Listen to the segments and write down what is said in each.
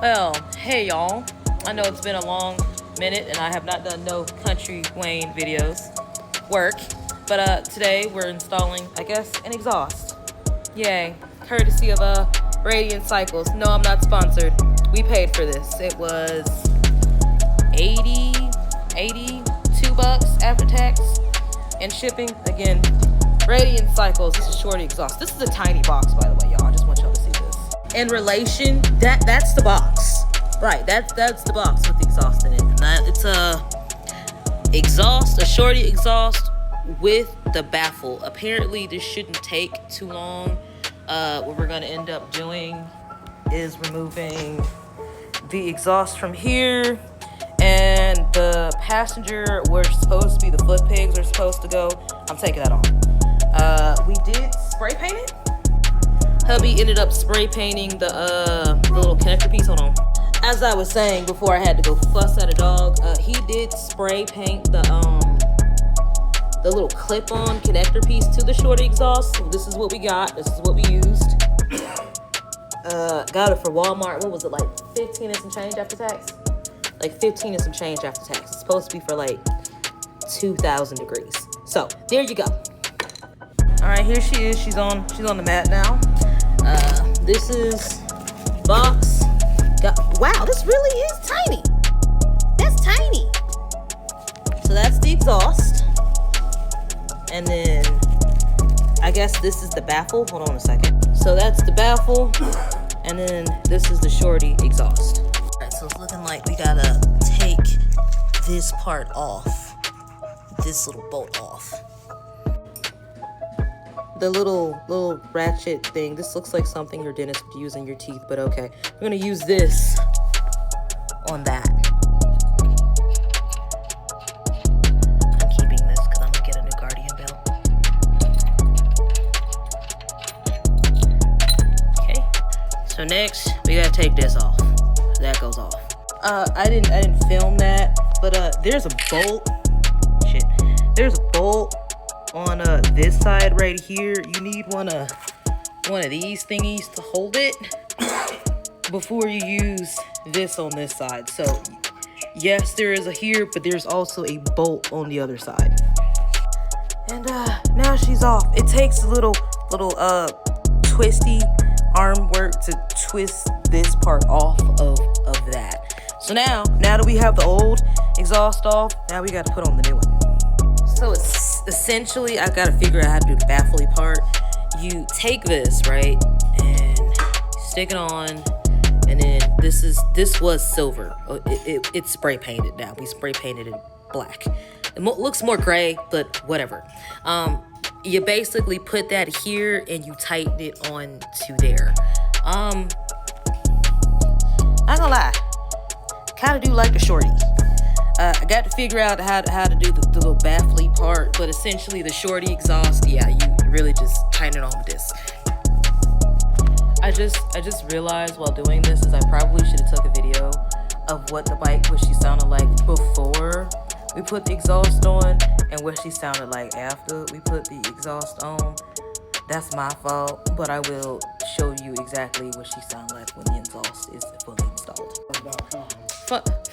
Well, hey y'all. I know it's been a long minute and I have not done no Country Wayne videos work, but today we're installing, I guess, an exhaust. Yay, courtesy of Radiant Cycles. No, I'm not sponsored. We paid for this. It was 82 bucks after tax and shipping. Again, Radiant Cycles. This is Shorty exhaust. This is a tiny box, by the way, y'all. I just want y'all to see this. In relation, that's the box. Right, that's the box with the exhaust in it. And it's a Shorty exhaust with the baffle. Apparently, this shouldn't take too long. What we're gonna end up doing is removing the exhaust from here, and the passenger where it's supposed to be, the foot pegs are supposed to go. I'm taking that off. We did spray paint it. Hubby ended up spray painting the little connector piece. Hold on. As I was saying before I had to go fuss at a dog, he did spray paint the little clip-on connector piece to the Shorty exhaust. So this is what we got. This is what we used. Got it for Walmart. What was it, like 15 and some change after tax? Like 15 and some change after tax. It's supposed to be for like 2,000 degrees. So there you go. All right, here she is. She's on the mat now. This is box. Wow, this really is tiny. That's tiny. So that's the exhaust. And then I guess this is the baffle. Hold on a second. So that's the baffle. And then this is the Shorty exhaust. All right, so it's looking like we gotta take this part off. This little bolt off. The little ratchet thing. This looks like something your dentist would use in your teeth, but okay. We're gonna use this on that. I'm keeping this because I'm gonna get a new Guardian belt. Okay. So next we gotta take this off. That goes off. I didn't film that, but there's a bolt. Shit. There's a bolt on this side right here. You need one of these thingies to hold it before you use this on this side. So yes, there is a here, but there's also a bolt on the other side. And now she's off. It takes a little twisty arm work to twist this part off of that. So now that we have the old exhaust off, now we got to put on the new one. So it's essentially, I gotta figure out how to do the baffle part. You take this, right, and stick it on, and then this was silver. It's spray painted now. We spray painted it black. It looks more gray, but whatever. You basically put that here and you tighten it on to there. I'm not gonna lie, kind of do like the Shorty. I got to figure out how to do the little baffly part, but essentially the Shorty exhaust, yeah, you really just tighten it on with this. I just realized while doing this is I probably should have took a video of what the bike, what she sounded like before we put the exhaust on and what she sounded like after we put the exhaust on. That's my fault, but I will show you exactly what she sounded like when the exhaust is fully installed.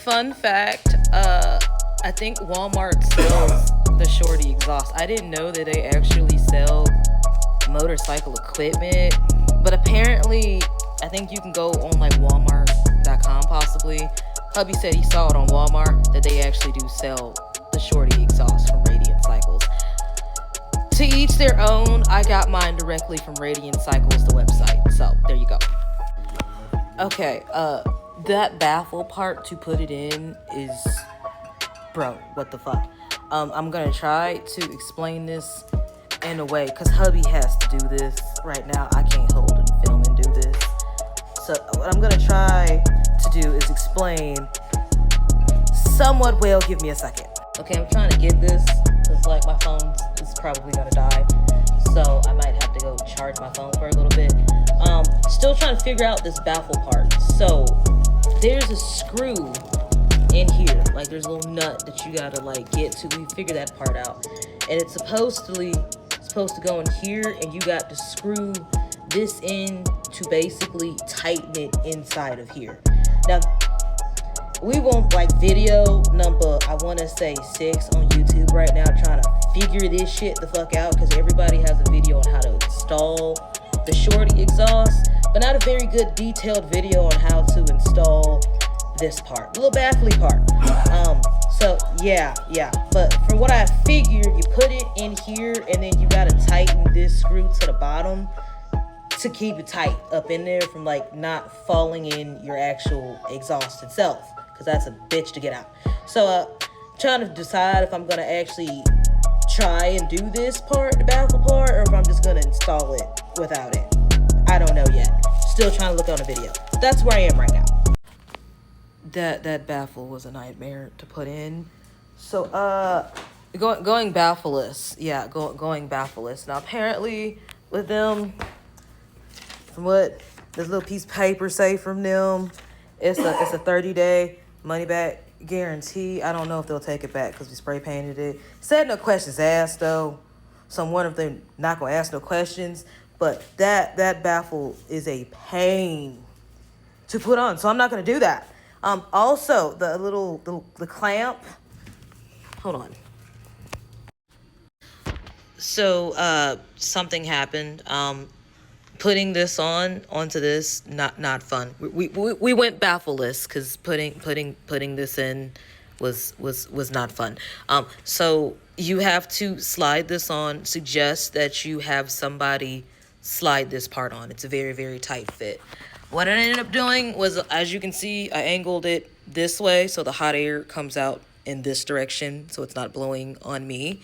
Fun fact, I think Walmart sells the Shorty exhaust. I didn't know that they actually sell motorcycle equipment, but apparently I think you can go on like Walmart.com possibly. Hubby said he saw it on Walmart that they actually do sell the Shorty exhaust from Radiant Cycles. To each their own. I got mine directly from Radiant Cycles, the website. So there you go. Okay, that baffle part to put it in is, bro, what the fuck? I'm gonna try to explain this in a way, because hubby has to do this right now. I can't hold and film and do this. So what I'm gonna try to do is explain somewhat well. Give me a second. Okay, I'm trying to get this, because like my phone is probably gonna die. So I might have to go charge my phone for a little bit. Still trying to figure out this baffle part. So there's a screw in here, like there's a little nut that you gotta like get to. We figure that part out, and it's supposed to go in here, and you got to screw this in to basically tighten it inside of here. Now, we want like video number, I want to say 6 on YouTube right now, trying to figure this shit the fuck out, because everybody has a video on how to install the Shorty exhaust, but not a very good detailed video on how to install this part, the little baffly part. So yeah, but from what I figured, you put it in here and then you gotta tighten this screw to the bottom to keep it tight up in there from like not falling in your actual exhaust itself, because that's a bitch to get out. So trying to decide if I'm gonna actually try and do this part, the baffle part, or if I'm just gonna install it without it. I don't know yet. Still trying to look on a video. That's where I am right now. That baffle was a nightmare to put in. So going baffleless. Yeah, going baffleless. Now apparently with them, from what this little piece of paper say from them, it's a 30-day money back guarantee. I don't know if they'll take it back because we spray painted it. Said no questions asked though, so I'm wondering if they're not gonna ask no questions. But that baffle is a pain to put on, so I'm not gonna do that. Also the clamp. Hold on. So something happened. Putting this onto this, not fun. We went baffleless because putting this in was not fun. So you have to slide this on. Suggest that you have somebody slide this part on. It's a very, very tight fit. What I ended up doing was, as you can see, I angled it this way so the hot air comes out in this direction so it's not blowing on me.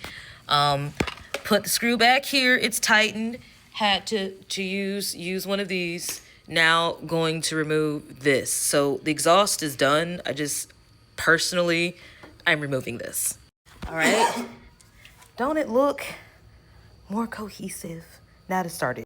Put the screw back here. It's tightened. Had to use one of these. Now going to remove this. So the exhaust is done. I'm removing this. All right. Don't it look more cohesive now to start it?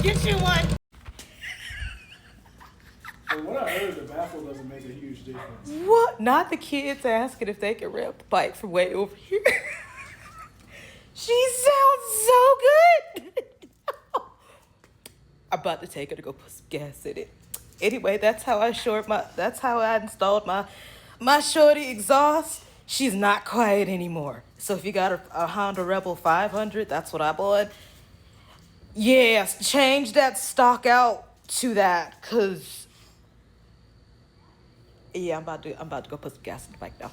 Get you one. From what I heard, the baffle doesn't make a huge difference. What? Not the kids asking if they can rep the bike from way over here. She sounds so good. I'm about to take her to go put some gas in it. Anyway, that's how I installed my Shorty exhaust. She's not quiet anymore. So if you got a Honda Rebel 500, that's what I bought. Yes, change that stock out to that, cause yeah, I'm about to go put some gas in the bike now.